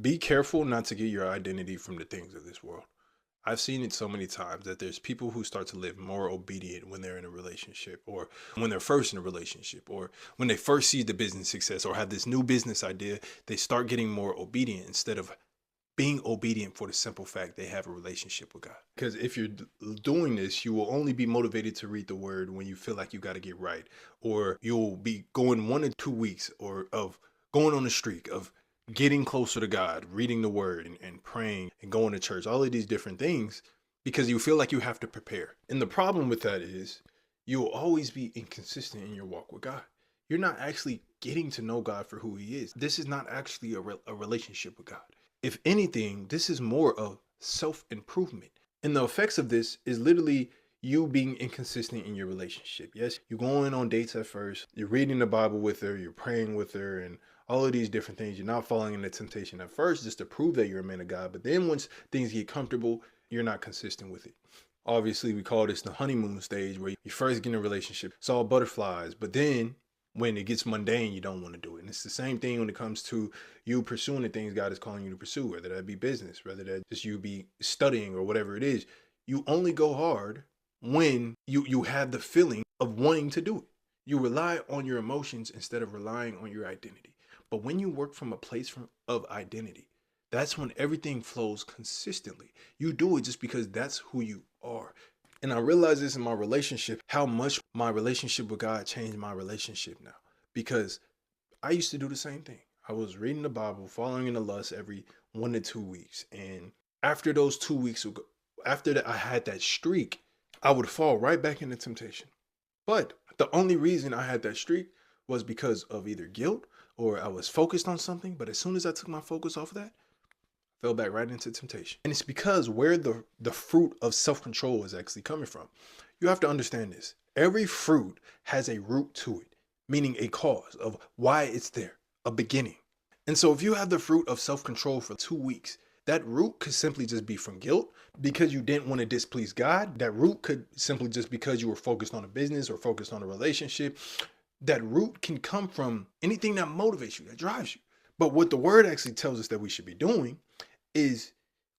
Be careful not to get your identity from the things of this world. I've seen it so many times that there's people who start to live more obedient when they're in a relationship, or when they're first in a relationship, or when they first see the business success or have this new business idea. They start getting more obedient instead of being obedient for the simple fact they have a relationship with God. Because if you're doing this, you will only be motivated to read the word when you feel like you got to get right, or you'll be going 1 or 2 weeks or of going on a streak of getting closer to God, reading the word and praying and going to church, all of these different things, because you feel like you have to prepare. And the problem with that is you'll always be inconsistent in your walk with God. You're not actually getting to know God for who he is. This is not actually a relationship with God. If anything, this is more of self-improvement. And the effects of this is literally you being inconsistent in your relationship. Yes, you're going on dates at first, you're reading the Bible with her, you're praying with her, and all of these different things. You're not falling into temptation at first just to prove that you're a man of God. But then once things get comfortable, you're not consistent with it. Obviously, we call this the honeymoon stage, where you first get in a relationship, it's all butterflies, but then when it gets mundane, you don't want to do it. And it's the same thing when it comes to you pursuing the things God is calling you to pursue, whether that be business, whether that just you be studying or whatever it is. You only go hard when you have the feeling of wanting to do it. You rely on your emotions instead of relying on your identity. But when you work from a place of identity, that's when everything flows consistently. You do it just because that's who you are. And I realize this in my relationship, how much my relationship with God changed my relationship now. Because I used to do the same thing. I was reading the Bible, following in the lust every 1 to 2 weeks. And after those 2 weeks, after that, I had that streak, I would fall right back into temptation. But the only reason I had that streak was because of either guilt or I was focused on something. But as soon as I took my focus off of that, fell back right into temptation. And it's because where the fruit of self-control is actually coming from. You have to understand this. Every fruit has a root to it, meaning a cause of why it's there, a beginning. And so if you have the fruit of self-control for 2 weeks, that root could simply just be from guilt because you didn't want to displease God. That root could simply just because you were focused on a business or focused on a relationship. That root can come from anything that motivates you, that drives you. But what the word actually tells us that we should be doing is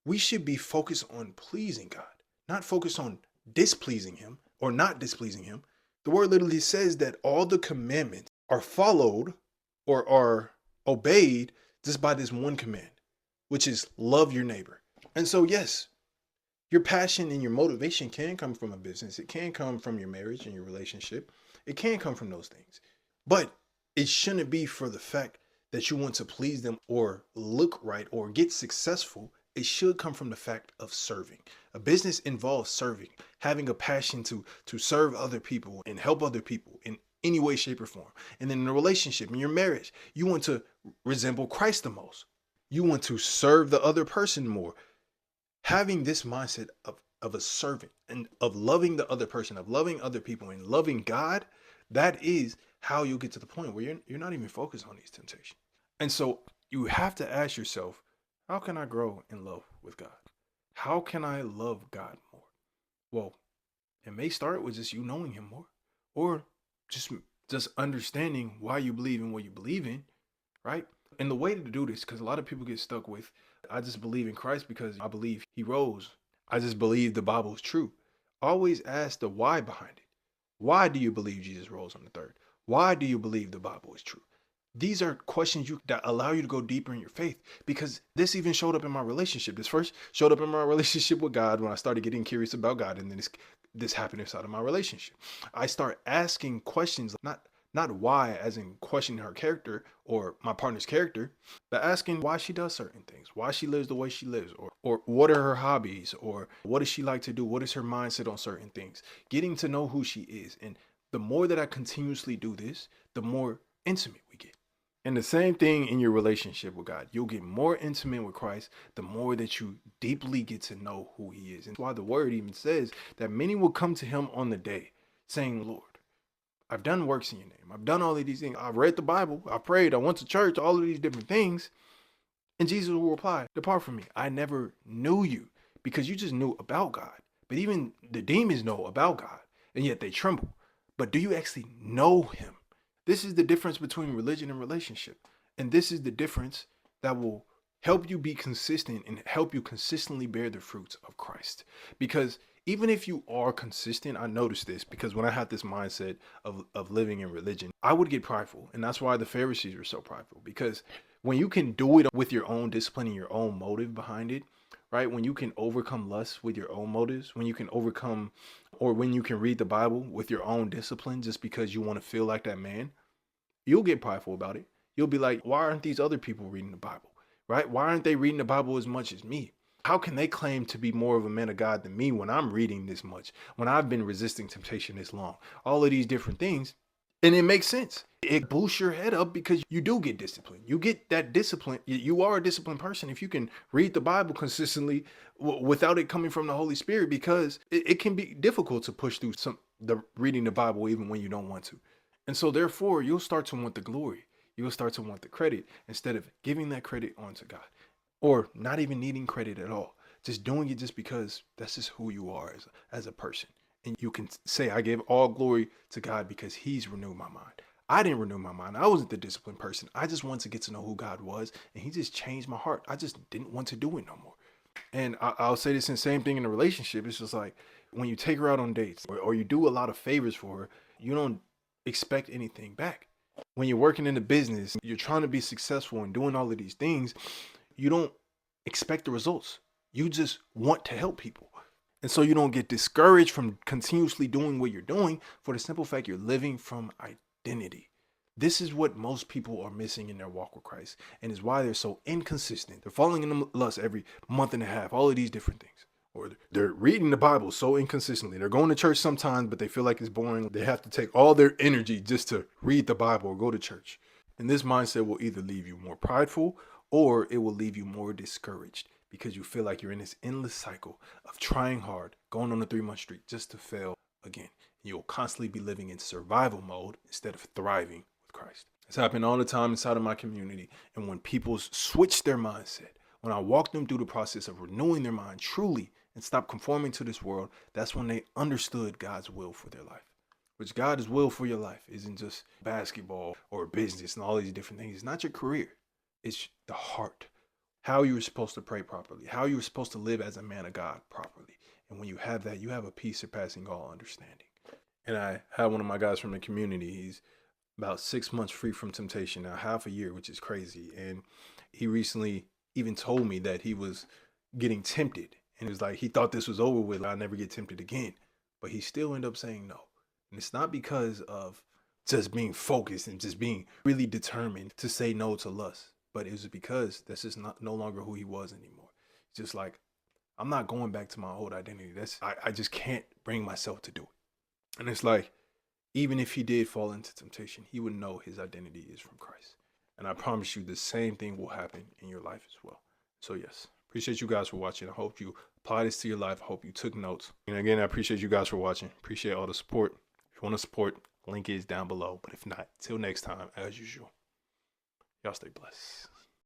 we should be focused on pleasing God, not focused on displeasing him or not displeasing him. The word literally says that all the commandments are followed or are obeyed just by this one command, which is love your neighbor. And so, yes, your passion and your motivation can come from a business. It can come from your marriage and your relationship. It can come from those things. But it shouldn't be for the fact that you want to please them or look right or get successful. It should come from the fact of serving. A business involves serving, having a passion to serve other people and help other people in any way, shape, or form. And then in a relationship, in your marriage, you want to resemble Christ the most. You want to serve the other person more. Having this mindset of a servant and of loving the other person, of loving other people and loving God, that is how you get to the point where you're not even focused on these temptations. And so you have to ask yourself, how can I grow in love with God? How can I love God more? Well, it may start with just you knowing him more, or just understanding why you believe in what you believe in, right? And the way to do this, because a lot of people get stuck with, I just believe in Christ because I believe he rose. I just believe the Bible is true. Always ask the why behind it. Why do you believe Jesus rose on the third? Why do you believe the Bible is true? These are questions that allow you to go deeper in your faith, because this even showed up in my relationship. This first showed up in my relationship with God when I started getting curious about God, and then this happened inside of my relationship. I start asking questions, not why as in questioning her character or my partner's character, but asking why she does certain things, why she lives the way she lives, or what are her hobbies, or what does she like to do, what is her mindset on certain things, getting to know who she is. And the more that I continuously do this, the more intimate we get. And the same thing in your relationship with God. You'll get more intimate with Christ the more that you deeply get to know who he is. And that's why the word even says that many will come to him on the day saying, Lord, I've done works in your name. I've done all of these things. I've read the Bible. I prayed. I went to church, all of these different things. And Jesus will reply, depart from me. I never knew you, because you just knew about God. But even the demons know about God, and yet they tremble. But do you actually know him? This is the difference between religion and relationship. And this is the difference that will help you be consistent and help you consistently bear the fruits of Christ. Because even if you are consistent, I noticed this because when I had this mindset of living in religion, I would get prideful. And that's why the Pharisees were so prideful. Because when you can do it with your own discipline and your own motive behind it, right? When you can overcome lust with your own motives, when you can overcome or when you can read the Bible with your own discipline just because you want to feel like that man, you'll get prideful about it. You'll be like, why aren't these other people reading the Bible? Right? Why aren't they reading the Bible as much as me? How can they claim to be more of a man of God than me when I'm reading this much, when I've been resisting temptation this long? All of these different things. And it makes sense. It boosts your head up because you do get discipline. You get that discipline. You are a disciplined person if you can read the Bible consistently without it coming from the Holy Spirit, because it can be difficult to push through the reading the Bible even when you don't want to. And so therefore, you'll start to want the glory. You'll start to want the credit instead of giving that credit onto God, or not even needing credit at all. Just doing it just because that's just who you are as a person. And you can say, I give all glory to God because he's renewed my mind. I didn't renew my mind. I wasn't the disciplined person. I just wanted to get to know who God was, and he just changed my heart. I just didn't want to do it no more. And I'll say this in the same thing in a relationship. It's just like when you take her out on dates or you do a lot of favors for her, you don't expect anything back. When you're working in the business, you're trying to be successful and doing all of these things, you don't expect the results. You just want to help people. And so you don't get discouraged from continuously doing what you're doing for the simple fact you're living from identity. This is what most people are missing in their walk with Christ, and is why they're so inconsistent. They're falling into lust every month and a half, all of these different things. Or they're reading the Bible so inconsistently. They're going to church sometimes, but they feel like it's boring. They have to take all their energy just to read the Bible or go to church. And this mindset will either leave you more prideful or it will leave you more discouraged because you feel like you're in this endless cycle of trying hard, going on the 3-month streak just to fail again. You'll constantly be living in survival mode instead of thriving with Christ. It's happened all the time inside of my community. And when people switch their mindset, when I walk them through the process of renewing their mind truly and stop conforming to this world, that's when they understood God's will for their life. Which God's will for your life isn't just basketball or business and all these different things. It's not your career. It's the heart. How you were supposed to pray properly. How you were supposed to live as a man of God properly. And when you have that, you have a peace surpassing all understanding. And I had one of my guys from the community. He's about 6 months free from temptation now, half a year, which is crazy. And he recently even told me that he was getting tempted. And it was like, he thought this was over with. I'll never get tempted again. But he still ended up saying no. And it's not because of just being focused and just being really determined to say no to lust. But it was because that's just no longer who he was anymore. It's just like, I'm not going back to my old identity. I just can't bring myself to do it. And it's like, even if he did fall into temptation, he would know his identity is from Christ. And I promise you the same thing will happen in your life as well. So yes, appreciate you guys for watching. I hope you apply this to your life. I hope you took notes. And again, I appreciate you guys for watching. Appreciate all the support. If you want to support, link is down below. But if not, till next time, as usual, y'all stay blessed.